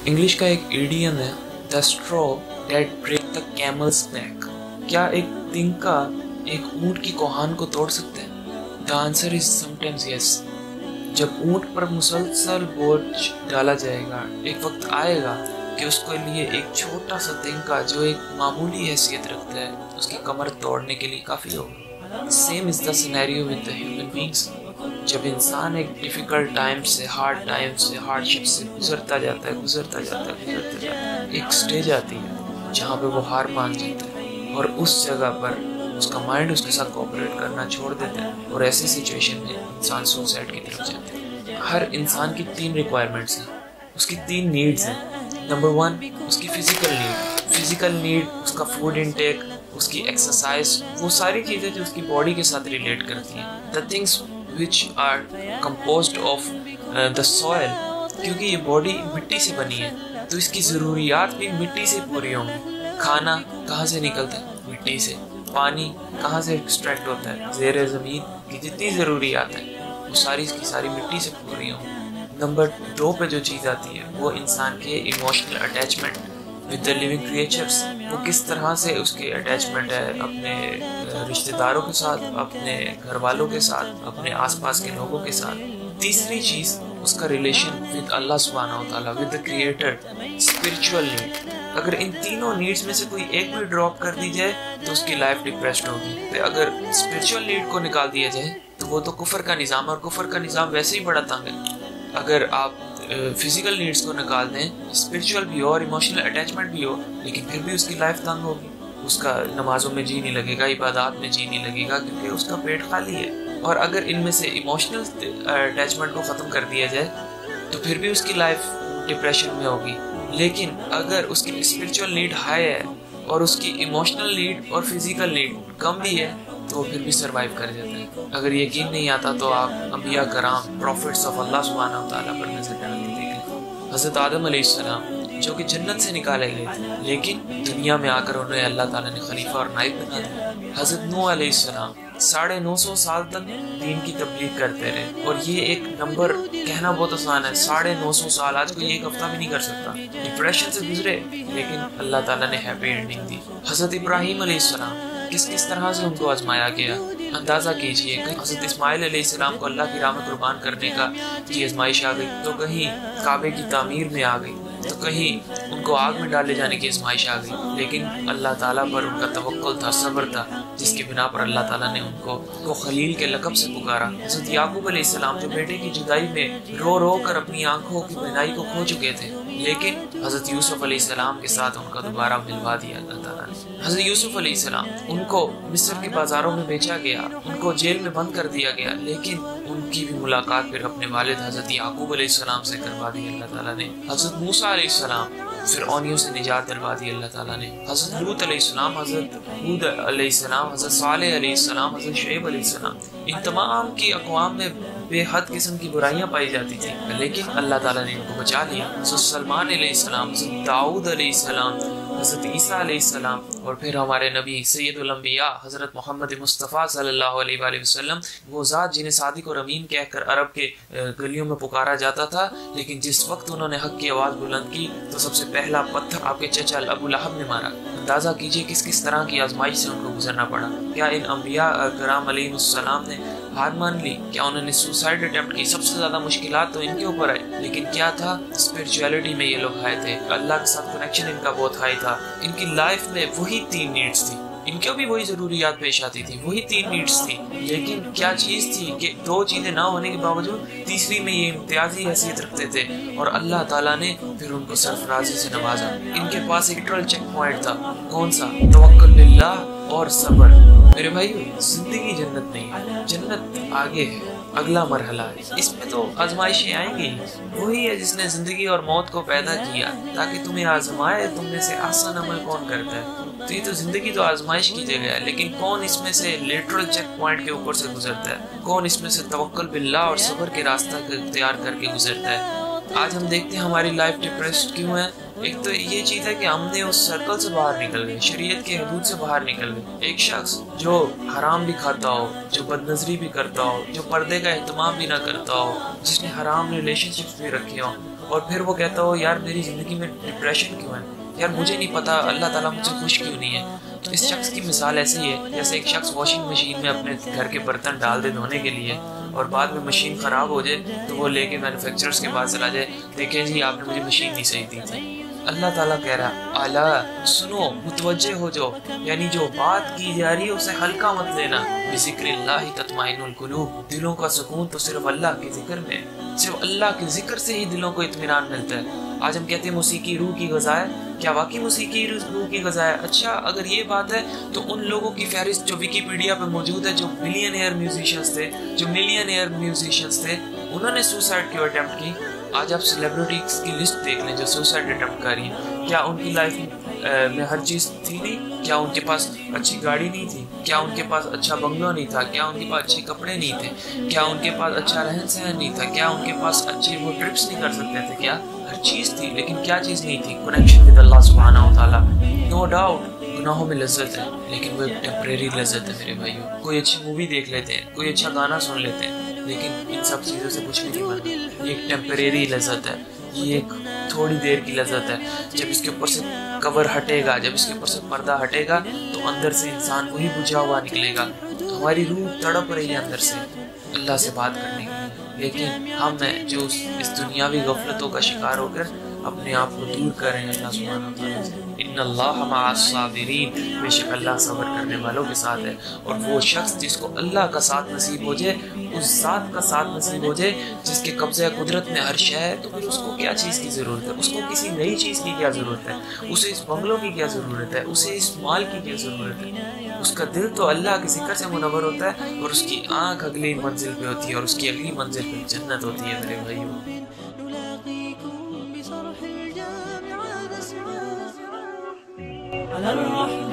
English का एक idiom है, the straw that break the camel's back. क्या एक तिनका एक ऊंट की कोहान को तोड़ सकते हैं? The answer is sometimes yes. जब ऊंट पर मुसलसल बोझ डाला जाएगा, एक वक्त आएगा कि उसके लिए एक छोटा सा तिनका जो एक मामूली हैसियत रखता है, उसकी कमर तोड़ने के लिए काफ़ी होगा। Same is the scenario with the human beings. जब इंसान एक डिफ़िकल्ट टाइम से, हार्डशिप से गुजरता जाता है, एक स्टेज आती है जहाँ पे वो हार मान जाता है और उस जगह पर उसका माइंड उसके साथ कोऑपरेट करना छोड़ देता है और ऐसी सिचुएशन में इंसान सुसाइड की तरफ जाता है। हर इंसान की 3 रिक्वायरमेंट्स हैं, उसकी 3 नीड्स हैं। नंबर 1 उसकी फिजिकल नीड, उसका फूड इनटेक, उसकी एक्सरसाइज, वो सारी चीज़ें जो उसकी बॉडी के साथ रिलेट करती हैं। The things which are composed of the soil, क्योंकि ये बॉडी मिट्टी से बनी है तो इसकी ज़रूरियात भी मिट्टी से पूरी होंगी। खाना कहाँ से निकलता है? मिट्टी से। पानी कहाँ से एक्सट्रैक्ट होता है? ज़ेरे ज़मीन की जितनी ज़रूरियात है वो सारी की सारी मिट्टी से पूरी होंगी। नंबर 2 पे जो चीज़ आती है वो इंसान के emotional attachment with the living creatures. वो किस तरह से उसके अटैचमेंट है अपने रिश्तेदारों के साथ, अपने घर वालों के साथ, अपने आसपास के लोगों के साथ। तीसरी चीज़ उसका रिलेशन विद अल्लाह सुब्हानहू व तआला, with the creator, spiritual need. अगर इन तीनों नीड्स में से कोई एक भी ड्रॉप कर दी जाए तो उसकी लाइफ डिप्रेस्ड होगी। तो अगर स्पिरिचुअल नीड को निकाल दिया जाए तो वो तो कुफर का निज़ाम, और कुफर का निज़ाम वैसे ही बड़ा तंग है। अगर आप फिजिकल नीड्स को निकाल दें, स्पिरिचुअल भी हो और इमोशनल अटैचमेंट भी हो, लेकिन फिर भी उसकी लाइफ तंग होगी। उसका नमाजों में जी नहीं लगेगा, इबादत में जी नहीं लगेगा, क्योंकि उसका पेट खाली है। और अगर इनमें से इमोशनल अटैचमेंट को ख़त्म कर दिया जाए तो फिर भी उसकी लाइफ डिप्रेशन में होगी। लेकिन अगर उसकी स्पिरिचुअल नीड हाई है और उसकी इमोशनल नीड और फिजिकल नीड कम भी है तो वो फिर भी सरवाइव कर जाता है। अगर यकीन नहीं आता तो आप अंबिया कराम, प्रॉफिट्स ऑफ अल्लाह सुब्हानहू व तआला पर नजर डाल के देखें। हज़रत आदम अलैहिस्सलाम जो कि जन्नत से निकाले गए थे, लेकिन दुनिया में आकर उन्हें अल्लाह ताला ने खलीफा और नाइब बना दिया। हज़रत नूह अलैहिस्सलाम 950 साल तक दीन की तबलीग करते रहे, और ये एक नंबर कहना बहुत आसान है, 950 साल, आज कोई एक हफ्ता भी नहीं कर सकता। डिप्रेशन से गुजरे, लेकिन अल्लाह ताला ने हैप्पी एंडिंग दी। हज़रत इब्राहीम अलैहिस्सलाम किस तरह से उनको आजमाया गया, अंदाज़ा कीजिए। हज़रत इस्माइल अलैहिस्सलाम को अल्लाह की राह में कुर्बान करने की आजमाइश आ गई, तो कहीं काबे की तामीर में आ गई, तो कहीं उनको आग में डाले जाने की आजमाइश आ गई। लेकिन अल्लाह ताला पर उनका तवक्कुल था, सब्र था, जिसकी बिना पर अल्लाह ताला ने उनको खलील के लक़ब से पुकारा। हज़रत याकूब अलैहिस्सलाम जो बेटे की जुदाई में रो रो कर अपनी आंखों की बिनाई को खो चुके थे, लेकिन हज़रत यूसुफ अलैहिस्सलाम के साथ उनका दोबारा मिलवा दिया अल्लाह ताला ने। हज़रत यूसुफ अलैहिस्सलाम, उनको मिस्र के बाज़ारों में बेचा गया, उनको जेल में बंद कर दिया गया, लेकिन उनकी भी मुलाकात फिर अपने वालिद हज़रत याकूब अलैहिस्सलाम से करवा दी अल्लाह ताला ने। हज़रत मूसा अलैहिस्सलाम फिरऔनियों से निजात दिलवा दी अल्लाह ताला ने। हज़रत लूत अलैहिस्सलाम, हज़रत हूद अलैहिस्सलाम, हज़रत सालेह अलैहिस्सलाम, हज़रत शुएब अलैहिस्सलाम, इन तमाम की अक़वाम में बेहद किस्म की बुराइयां पाई जाती थी, लेकिन अल्लाह ताला ने इनको बचा लिया। हज़रत सलमान अलैहिस्सलाम, हज़रत दाऊद अलैहिस्सलाम, हज़रत ईसा अलैहिस्सलाम, और फिर हमारे नबी सैयदुल अंबिया हज़रत मोहम्मद मुस्तफ़ा सल्लल्लाहु अलैहि वसल्लम, वो ज़ात जिन्हें सादिक और अमीन कहकर अरब के गलियों में पुकारा जाता था, लेकिन जिस वक्त उन्होंने हक़ की आवाज़ बुलंद की तो सबसे पहला पत्थर आपके चचा अबू लहब ने मारा। अंदाज़ा कीजिए किस तरह की आजमाइश से उनको गुजरना पड़ा। क्या इन अंबिया कराम अलैहिस्सलाम ने हार मान ली? क्या उन्होंने सुसाइड अटेम्प्ट की? सबसे ज़्यादा मुश्किलात तो इनके ऊपर आई, लेकिन क्या था, स्पिरिचुअलिटी में ये लोग हाई थे, अल्लाह के साथ कनेक्शन इनका बहुत हाई था। इनकी लाइफ में वही 3 नीड्स थी, इनको भी वही ज़रूरियात पेश आती थी, वही 3 नीड्स थी, लेकिन क्या चीज़ थी कि 2 चीज़ें ना होने के बावजूद तीसरी में ये इम्तियाजी हैसियत रखते थे, और अल्लाह ताला ने फिर उनको सरफराजी से नवाजा। इनके पास एक लिटरल चेक पॉइंट था, कौन सा? तवक्कुल बिल्लाह और सब्र। मेरे भाई, जिंदगी जन्नत नहीं है, जन्नत आगे है, अगला मरहला है। इसमें तो आजमाइशें आएंगी। वही है जिसने जिंदगी और मौत को पैदा किया ताकि तुम्हें आजमाए, तुम में से आसान अमल कौन करता है। तो ये तो जिंदगी तो आजमाइश की जगह है, लेकिन कौन इसमें से लिटरल चेक पॉइंट के ऊपर से गुजरता है, कौन इसमें से तवक्कुल बिल्लाह और सब्र के रास्ता को इख्तियार करके गुजरता है। आज हम देखते हैं हमारी लाइफ डिप्रेस्ड क्यों है, ایک تو یہ چیز ہے کہ ہم نے اس سرکل سے باہر نکل گئے، شریعت کے حدود سے باہر نکل گئے۔ ایک شخص جو حرام بھی کھاتا ہو، جو بد نظری بھی کرتا ہو، جو پردے کا اہتمام بھی نہ کرتا ہو، جس نے حرام ریلیشن شپس بھی رکھی ہوں، اور پھر وہ کہتا ہو یار میری زندگی میں ڈپریشن کیوں ہے، یار مجھے نہیں پتا اللہ تعالیٰ مجھ سے خوش کیوں نہیں ہے۔ تو اس شخص کی مثال ایسی ہے جیسے ایک شخص واشنگ مشین میں اپنے گھر کے برتن ڈال دے دھونے کے لیے، اور بعد میں مشین خراب ہو جائے تو وہ لے کے مینوفیکچررز کے پاس چلا جائے، دیکھیں جی آپ نے مجھے مشین نہیں صحیح دی تھی۔ اللہ تعالیٰ کہہ رہا اعلیٰ سنو، متوجہ ہو جاؤ، یعنی جو بات کی جا رہی ہے اسے ہلکا مت لینا۔ بذکر اللہ تطمئن القلوب، دلوں کا سکون تو صرف اللہ کے ذکر میں، صرف اللہ کے ذکر سے ہی دلوں کو اطمینان ملتا ہے۔ آج ہم کہتے ہیں موسیقی روح کی غذا ہے، کیا واقعی موسیقی روح کی غذا ہے؟ اچھا اگر یہ بات ہے تو ان لوگوں کی فہرست جو ویکیپیڈیا پہ موجود ہے، جو ملین ایئر میوزیشنز تھے، انہوں نے سوسائڈ کیوں اٹیمپٹ کی؟ آج آپ سیلیبریٹیز کی لسٹ دیکھ لیں جو سوسائڈ اٹیمپٹ کر رہی ہیں، کیا ان کی لائف میں ہر چیز تھی نہیں؟ کیا ان کے پاس اچھی گاڑی نہیں تھی؟ کیا ان کے پاس اچھا بنگلو نہیں تھا؟ کیا ان کے پاس اچھے کپڑے نہیں تھے؟ کیا ان کے پاس اچھا رہن سہن نہیں تھا؟ کیا ان کے پاس اچھے وہ ٹرپس نہیں کر سکتے تھے؟ کیا ہر چیز تھی، لیکن کیا چیز نہیں تھی؟ کنیکشن ود اللہ سبحانہ و تعالیٰ۔ نو ڈاؤٹ گناہوں میں لذت ہے، لیکن وہ ایک ٹیمپریری لذت ہے میرے بھائیوں۔ کوئی اچھی مووی دیکھ لیتے ہیں، کوئی اچھا گانا سن لیتے ہیں، لیکن ان سب چیزوں سے کچھ نہیں بنتا۔ یہ ایک ٹیمپریری لذت ہے، یہ ایک تھوڑی دیر کی لذت ہے۔ جب اس کے اوپر سے کور ہٹے گا، جب اس کے اوپر سے پردہ ہٹے گا تو اندر سے انسان وہی بجھا ہوا نکلے گا۔ ہماری روح تڑپ رہی ہے اندر سے اللہ سے بات کرنے کے لیے، لیکن ہم ہیں جو اس دنیاوی غفلتوں کا شکار ہو کر اپنے آپ کو دور کر رہے ہیں اللہ سبحانہ و تعالیٰ سے۔ ان اللہ مع الصابرین، بے شک اللہ صبر کرنے والوں کے ساتھ ہے۔ اور وہ شخص جس کو اللہ کا ساتھ نصیب ہو جائے، اس ذات کا ساتھ نصیب ہو جائے جس کے قبضہ قدرت میں ہر شے ہے، تو پھر اس کو کیا چیز کی ضرورت ہے؟ اس کو کسی نئی چیز کی کیا ضرورت ہے؟ اسے اس بنگلوں کی کیا ضرورت ہے؟ اسے اس مال کی کیا ضرورت ہے؟ اس کا دل تو اللہ کے ذکر سے منور ہوتا ہے، اور اس کی آنکھ اگلی منزل پہ ہوتی ہے، اور اس کی اگلی منزل پہ جنت ہوتی ہے میرے بھائیوں۔ على الرحب